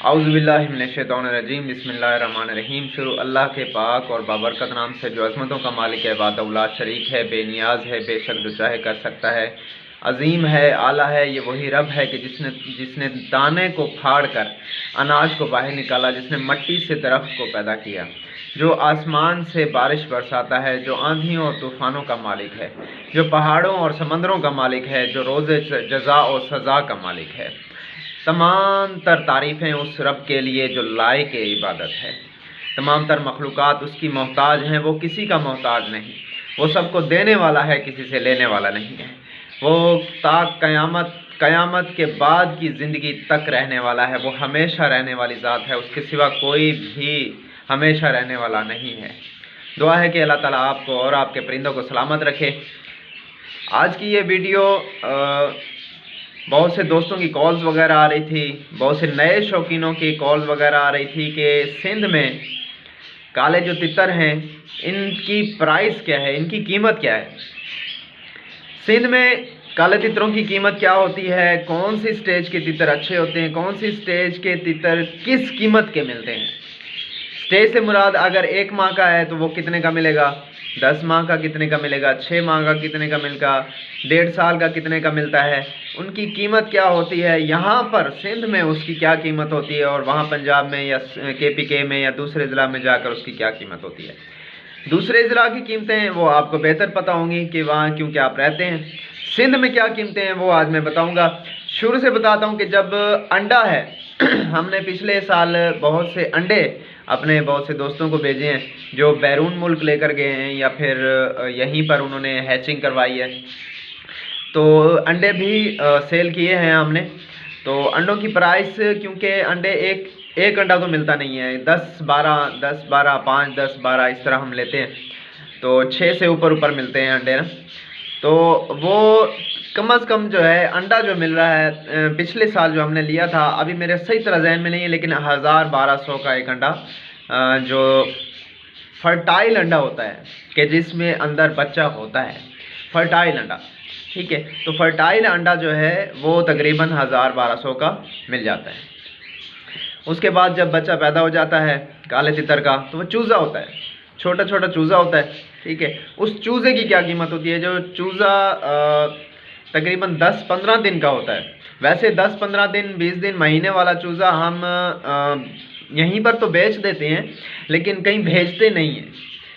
औज़ुबिल्लाहिमिनश्शैतानिर्रजीम बिस्मिल्लाहिर्रहमानिर्रहीम। शुरू अल्लाह के पाक और बाबरकत नाम से जो अज़मतों का मालिक है, वादौला शरीक है, बेनियाज है, बेशक जो चाहे कर सकता है, अजीम है, आला है। ये वही रब है कि जिसने दाने को फाड़ कर अनाज को बाहर निकाला, जिसने मिट्टी से दरख्त को पैदा किया, जो आसमान से बारिश बरसाता है, जो आंधियों और तूफ़ानों का मालिक है, जो पहाड़ों और समंदरों का मालिक है, जो रोज़े जज़ा और सज़ा का मालिक है। तमाम तर तारीफ़ें उस रब के लिए जो लायक इबादत है। तमाम तर मखलूक़ात उसकी मोहताज हैं, वो किसी का मोहताज नहीं। वो सबको देने वाला है, किसी से लेने वाला नहीं है। वो ताक क़यामत के बाद की ज़िंदगी तक रहने वाला है। वो हमेशा रहने वाली ज़ात है, उसके सिवा कोई भी हमेशा रहने वाला नहीं है। दुआ है कि अल्लाह ताला आपको और आपके परिंदों को सलामत रखे। आज की ये वीडियो बहुत से दोस्तों की कॉल्स वगैरह आ रही थी, बहुत से नए शौकीनों की कॉल्स वगैरह आ रही थी कि सिंध में काले जो तितर हैं, इनकी प्राइस क्या है, इनकी कीमत क्या है। सिंध में काले तितरों की कीमत क्या होती है, कौन सी स्टेज के तितर अच्छे होते हैं, कौन सी स्टेज के तितर किस कीमत के मिलते हैं। स्टेज से मुराद अगर 1 माह का है तो वो कितने का मिलेगा, 10 माह का कितने का मिलेगा, 6 माह का कितने का मिलेगा, 1.5 साल का कितने का मिलता है, उनकी कीमत क्या होती है। यहाँ पर सिंध में उसकी क्या कीमत होती है और वहाँ पंजाब में या KPK में या दूसरे ज़िला में जाकर उसकी क्या कीमत होती है। दूसरे ज़िला की कीमतें वो आपको बेहतर पता होंगी कि वहाँ क्योंकि आप रहते हैं। सिंध में क्या कीमतें हैं वो आज मैं बताऊँगा। शुरू से बताता हूँ कि जब अंडा है हमने पिछले साल बहुत से अंडे अपने बहुत से दोस्तों को भेजे हैं जो बैरून मुल्क लेकर गए हैं या फिर यहीं पर उन्होंने हैचिंग करवाई है, तो अंडे भी सेल किए हैं हमने। तो अंडों की प्राइस, क्योंकि अंडे एक अंडा तो मिलता नहीं है, 10-12 5 10-12 इस तरह हम लेते हैं, तो 6 से ऊपर मिलते हैं अंडे ना। तो वो कम से कम जो है अंडा जो मिल रहा है, पिछले साल जो हमने लिया था, अभी मेरे सही तरह जहन में नहीं है, लेकिन 1000-1200 का एक अंडा जो फर्टाइल अंडा होता है कि जिसमें अंदर बच्चा होता है, फर्टाइल अंडा, ठीक है। तो फर्टाइल अंडा जो है वो तकरीबन 1000-1200 का मिल जाता है। उसके बाद जब बच्चा पैदा हो जाता है काले तितर का, तो वो चूज़ा होता है, छोटा छोटा चूज़ा होता है, ठीक है। उस चूज़े की क्या कीमत होती है। जो चूज़ा तकरीबन 10-15 दिन का होता है, वैसे 10-15 दिन 20 दिन महीने वाला चूज़ा हम यहीं पर तो बेच देते हैं, लेकिन कहीं भेजते नहीं हैं,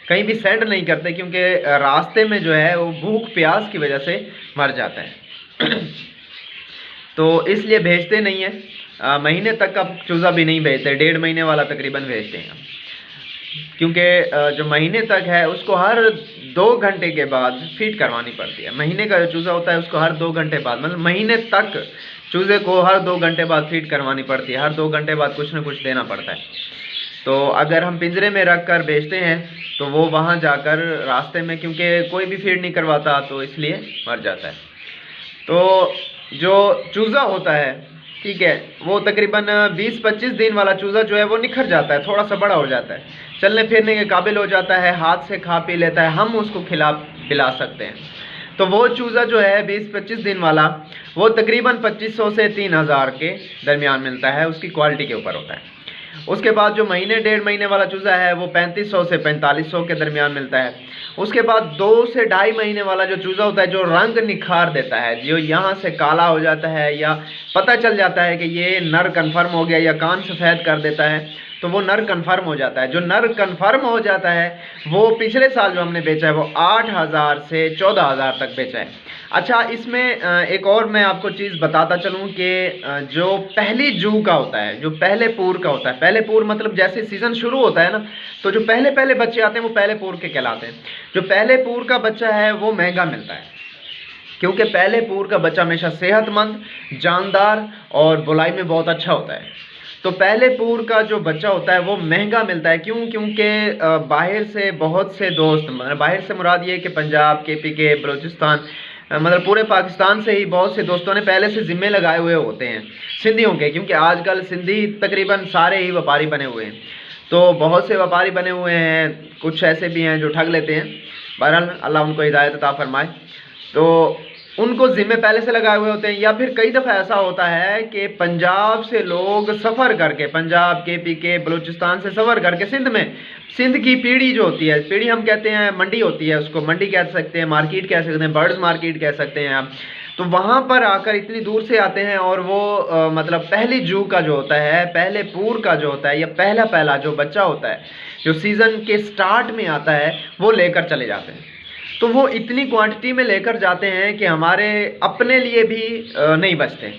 कहीं भी सेंड नहीं करते, क्योंकि रास्ते में जो है वो भूख प्यास की वजह से मर जाता है तो इसलिए भेजते नहीं है। महीने तक का चूज़ा भी नहीं भेजते, 1.5 महीने वाला तकरीबन भेजते हैं हम, क्योंकि जो महीने तक है उसको हर 2 घंटे के बाद फीड करवानी पड़ती है। महीने का जो चूज़ा होता है उसको हर 2 घंटे बाद, मतलब महीने तक चूज़े को हर 2 घंटे बाद फीड करवानी पड़ती है, हर 2 घंटे बाद कुछ न कुछ देना पड़ता है। तो अगर हम पिंजरे में रख कर बेचते हैं तो वो वहाँ जाकर रास्ते में, क्योंकि कोई भी फीड नहीं करवाता, तो इसलिए मर जाता है। तो जो चूज़ा होता है, ठीक है, वो तकरीबन 20-25 दिन वाला चूज़ा जो है वो निखर जाता है, थोड़ा सा बड़ा हो जाता है, चलने फिरने के काबिल हो जाता है, हाथ से खा पी लेता है, हम उसको पिला सकते हैं। तो वो चूज़ा जो है 20-25 दिन वाला, वो तकरीबन 2500 से 3000 के दरमियान मिलता है, उसकी क्वालिटी के ऊपर होता है। उसके बाद जो महीने 1.5 महीने वाला चूज़ा है वो 3500 से 4500 के दरमियान मिलता है। उसके बाद 2 से 2.5 महीने वाला जो चूज़ा होता है, जो रंग निखार देता है, जो यहाँ से काला हो जाता है या पता चल जाता है कि ये नर कन्फर्म हो गया, या कान सफ़ेद कर देता है, तो वो नर कन्फर्म हो जाता है। जो नर कन्फर्म हो जाता है वो पिछले साल जो हमने बेचा है वो 8000 से 14000 तक बेचा है। अच्छा, इसमें एक और मैं आपको चीज़ बताता चलूँ कि जो पहली जू का होता है, जो पहले पूर का होता है, पहले पूर मतलब जैसे सीज़न शुरू होता है ना, तो जो पहले बच्चे आते हैं वो पहले पूर के कहलाते हैं। जो पहले पूर का बच्चा है वो महंगा मिलता है, क्योंकि पहले पूर का बच्चा हमेशा सेहतमंद, जानदार और बुलाई में बहुत अच्छा होता है। तो पहले पूर का जो बच्चा होता है वो महंगा मिलता है। क्यों? क्योंकि बाहर से बहुत से दोस्त, मतलब बाहर से मुराद ये कि पंजाब, KPK, बलूचिस्तान, मतलब पूरे पाकिस्तान से ही बहुत से दोस्तों ने पहले से ज़िम्मे लगाए हुए होते हैं सिंधियों के, क्योंकि आजकल सिंधी तकरीबन सारे ही व्यापारी बने हुए हैं। तो बहुत से व्यापारी बने हुए हैं, कुछ ऐसे भी हैं जो ठग लेते हैं। बहरहाल अल्लाह उनको हिदायत अता फरमाए। तो उनको ज़िम्मे पहले से लगाए हुए होते हैं, या फिर कई दफ़ा ऐसा होता है कि पंजाब से लोग सफ़र करके, पंजाब के बलूचिस्तान से सफ़र करके सिंध की पीढ़ी जो होती है, पीढ़ी हम कहते हैं, मंडी होती है, उसको मंडी कह सकते हैं, मार्केट कह सकते हैं, बर्ड्स मार्केट कह सकते हैं आप। तो वहाँ पर आकर इतनी दूर से आते हैं और वो मतलब पहली जू का जो होता है, पहले पूर का जो होता है, या पहला जो बच्चा होता है जो सीज़न के स्टार्ट में आता है, वो लेकर चले जाते हैं। तो वो इतनी क्वांटिटी में लेकर जाते हैं कि हमारे अपने लिए भी नहीं बचते।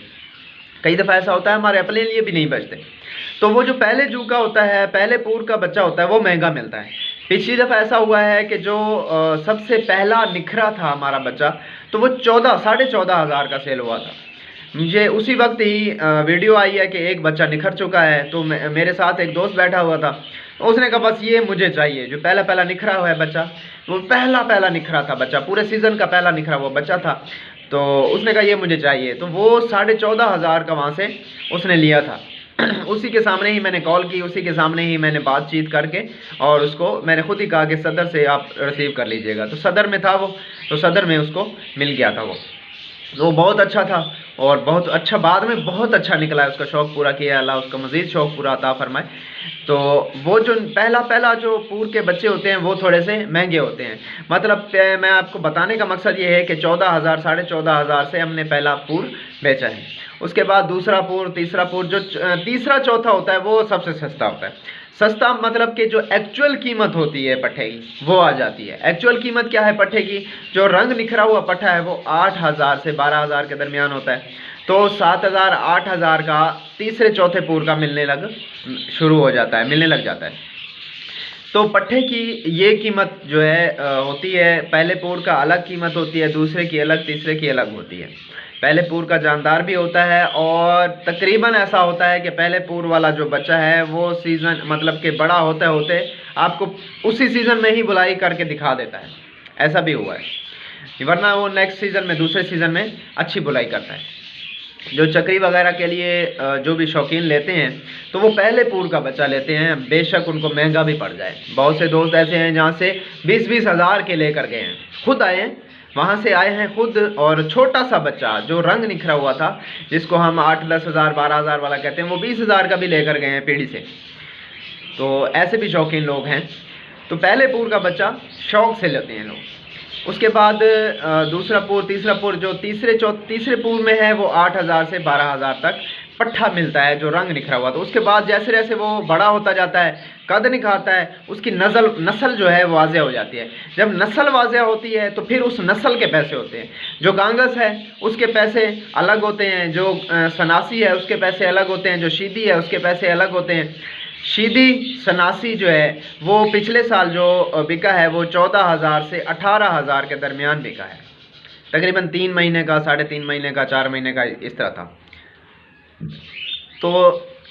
कई दफ़ा ऐसा होता है हमारे अपने लिए भी नहीं बचते। तो वो जो पहले जू का होता है, पहले पूर का बच्चा होता है, वो महंगा मिलता है। पिछली दफ़ा ऐसा हुआ है कि जो सबसे पहला निखरा था हमारा बच्चा, तो वो 14,500 का सेल हुआ था। मुझे उसी वक्त ही वीडियो आई है कि एक बच्चा निखर चुका है। तो मेरे साथ एक दोस्त बैठा हुआ था, उसने कहा बस ये मुझे चाहिए, जो पहला निखरा हुआ है बच्चा, वो पहला निखरा था बच्चा, पूरे सीज़न का पहला निखरा हुआ बच्चा था। तो उसने कहा ये मुझे चाहिए, तो वो 14,500 का वहाँ से उसने लिया था। उसी के सामने ही मैंने कॉल की, उसी के सामने ही मैंने बातचीत करके और उसको मैंने खुद ही कहा कि सदर से आप रिसीव कर लीजिएगा। तो सदर में था वो, तो सदर में उसको मिल गया था वो। तो बहुत अच्छा था और बहुत अच्छा, बाद में बहुत अच्छा निकला है, उसका शौक़ पूरा किया, अल्लाह उसका मज़ीद शौक़ पूरा अता फरमाए। तो वो जो पहला जो पूर के बच्चे होते हैं वो थोड़े से महंगे होते हैं। मतलब मैं आपको बताने का मकसद ये है कि 14,000 14,500 से हमने पहला पूर बेचा है। उसके बाद दूसरा पूर, तीसरा पूर, जो तीसरा चौथा होता है वो सबसे सस्ता होता है। सस्ता मतलब कि जो एक्चुअल कीमत होती है पट्ठे की वो आ जाती है। एक्चुअल कीमत क्या है पट्ठे की? जो रंग निखरा हुआ पट्ठा है वो 8,000 से 12,000 के दरमियान होता है। तो 7,000 8,000 का तीसरे चौथे पूर का मिलने लग जाता है। तो पट्ठे की ये कीमत जो है होती है, पहले पूर का अलग कीमत होती है, दूसरे की अलग, तीसरे की अलग होती है। पहले पूर का जानदार भी होता है और तकरीबन ऐसा होता है कि पहले पूर वाला जो बच्चा है वो सीज़न मतलब कि बड़ा होते होते आपको उसी सीज़न में ही बुलाई करके दिखा देता है। ऐसा भी हुआ है, वरना वो नेक्स्ट सीज़न में, दूसरे सीज़न में अच्छी बुलाई करता है। जो चक्री वगैरह के लिए जो भी शौकीन लेते हैं तो वो पहले पूर का बच्चा लेते हैं, बेशक उनको महंगा भी पड़ जाए। बहुत से दोस्त ऐसे हैं जहाँ से 20-20 हज़ार के लेकर गए हैं, खुद आए हैं, वहाँ से आए हैं खुद। और छोटा सा बच्चा जो रंग निखरा हुआ था, जिसको हम 8-10 हज़ार 12,000 वाला कहते हैं, वो 20,000 का भी लेकर गए हैं पीढ़ी से। तो ऐसे भी शौकीन लोग हैं। तो पहले पूर का बच्चा शौक़ से लेते हैं लोग। उसके बाद दूसरा पूर, तीसरा पूर, जो तीसरे पूर में है वो 8,000 से 12,000 तक पट्ठा मिलता है जो रंग निखरा हुआ। तो उसके बाद जैसे जैसे वो बड़ा होता जाता है, कद निखारता है, उसकी नस्ल जो है वाज़ेह हो जाती है। जब नस्ल वाज़ेह होती है तो फिर उस नस्ल के पैसे होते हैं। जो गांगस है उसके पैसे अलग होते हैं, जो सनासी है उसके पैसे अलग होते हैं, जो शीदी है उसके पैसे अलग होते हैं। शीदी सनासी जो है वो पिछले साल जो बिका है वो 14,000 से 18,000 के दरमियान बिका है। तकरीबन 3 महीने का, 3.5 महीने का, 4 महीने का, इस तरह था। तो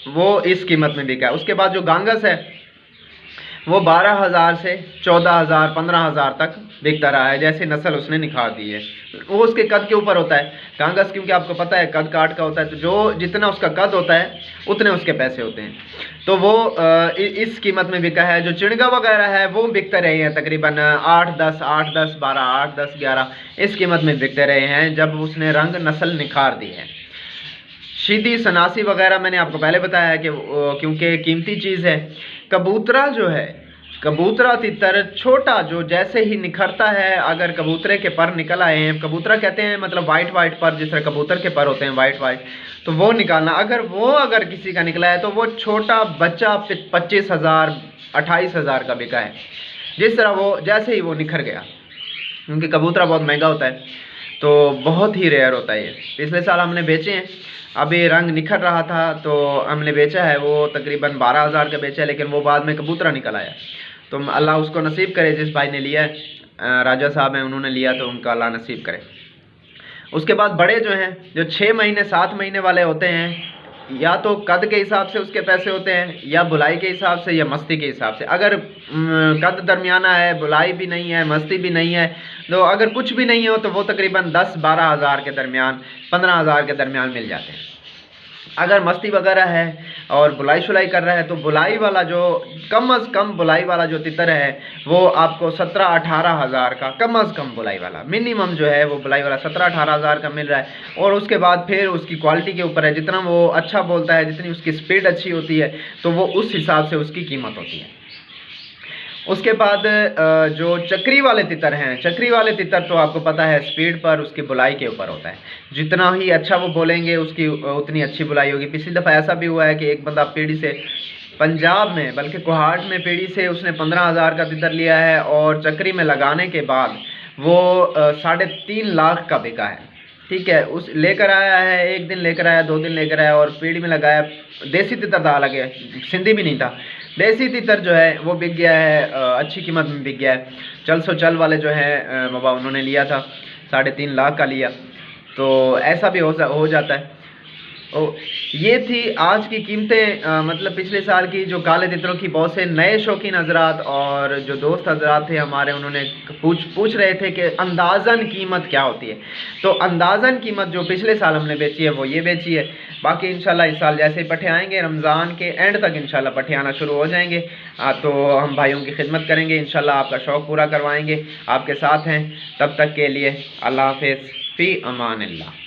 वो इस कीमत में बिका है। उसके बाद जो गांगस है वो 12,000 से 14,000 15,000 तक बिकता रहा है, जैसे नस्ल उसने निखार दी है। वो उसके कद के ऊपर होता है गांगस, क्योंकि आपको पता है कद काट का होता है, तो जो जितना उसका कद होता है उतने उसके पैसे होते हैं। तो वो इस कीमत में बिका है। जो चिड़गा वगैरह है वो बिकते रहे हैं तकरीबन 8-10, 8-10, 12, 8-10, 11 इस कीमत में बिकते रहे हैं जब उसने रंग नस्ल निखार दी है। शीदी सनासी वगैरह मैंने आपको पहले बताया है कि क्योंकि कीमती चीज़ है। कबूतरा जो है, कबूतरा तितर छोटा जो जैसे ही निखरता है, अगर कबूतरे के पर निकल आए हैं, कबूतरा कहते हैं मतलब वाइट पर, जिस तरह कबूतर के पर होते हैं वाइट, तो वो निकालना, अगर किसी का निकला है तो वो छोटा बच्चा 25,000 28,000 का बिका है। जिस तरह वो जैसे ही वो निखर गया, क्योंकि कबूतरा बहुत महंगा होता है तो बहुत ही रेयर होता है ये। पिछले साल हमने बेचे हैं, अभी रंग निखर रहा था तो हमने बेचा है, वो तकरीबन 12,000 का बेचा है, लेकिन वो बाद में कबूतरा निकल आया। तो अल्लाह उसको नसीब करे, जिस भाई ने लिया है, राजा साहब हैं, उन्होंने लिया, तो उनका अल्लाह नसीब करे। उसके बाद बड़े जो हैं, जो 6 महीने 7 महीने वाले होते हैं, या तो कद के हिसाब से उसके पैसे होते हैं, या बुलाई के हिसाब से, या मस्ती के हिसाब से। अगर कद दरमियाना है, बुलाई भी नहीं है, मस्ती भी नहीं है, तो अगर कुछ भी नहीं हो तो वो तकरीबन 10-12 हज़ार के दरमियान, 15,000 के दरमियान मिल जाते हैं। अगर मस्ती वगैरह है और बुलाई शुलाई कर रहा है तो बुलाई वाला जो कम अज़ कम बुलाई वाला जो तितर है वो आपको 17-18 हज़ार का, कम अज़ कम बुलाई वाला मिनिमम जो है वो बुलाई वाला 17-18 हज़ार का मिल रहा है। और उसके बाद फिर उसकी क्वालिटी के ऊपर है, जितना वो अच्छा बोलता है, जितनी उसकी स्पीड अच्छी होती है तो वो उस हिसाब से उसकी कीमत होती है। उसके बाद जो चक्री वाले तितर हैं, चक्री वाले तितर तो आपको पता है स्पीड पर उसकी बुलाई के ऊपर होता है, जितना ही अच्छा वो बोलेंगे उसकी उतनी अच्छी बुलाई होगी। पिछली दफ़ा ऐसा भी हुआ है कि एक बंदा पीढ़ी से पंजाब में, बल्कि कोहाट में पीढ़ी से उसने 15,000 का तितर लिया है और चक्री में लगाने के बाद वो 3.5 लाख का बिका है। ठीक है, उस लेकर आया है, एक दिन लेकर आया, 2 दिन लेकर आया और पीढ़ी में लगाया। देसी तितर था, लगे सिंधी भी नहीं था, देसी तितर जो है वो बिक गया है, अच्छी कीमत में बिक गया है। चल सो चल वाले जो है बाबा उन्होंने लिया था, 3.5 लाख का लिया, तो ऐसा भी हो जाता है। ये थी आज की कीमतें, मतलब पिछले साल की जो काले तितरों की। बहुत से नए शौकीन हजरात और जो दोस्त हजरात थे हमारे, उन्होंने पूछ रहे थे कि अंदाज़न कीमत क्या होती है। तो अंदाज़न कीमत जो पिछले साल हमने बेची है वो ये बेची है। बाकी इंशाल्लाह इस साल जैसे ही पट्ठे आएंगे, रमज़ान के एंड तक इंशाल्लाह पट्ठे आना शुरू हो जाएंगे, तो हम भाइयों की खिदमत करेंगे, इंशाल्लाह आपका शौक़ पूरा करवाएंगे, आपके साथ हैं। तब तक के लिए अल्लाह हाफ़िज़, फ़ी अमानिल्लाह।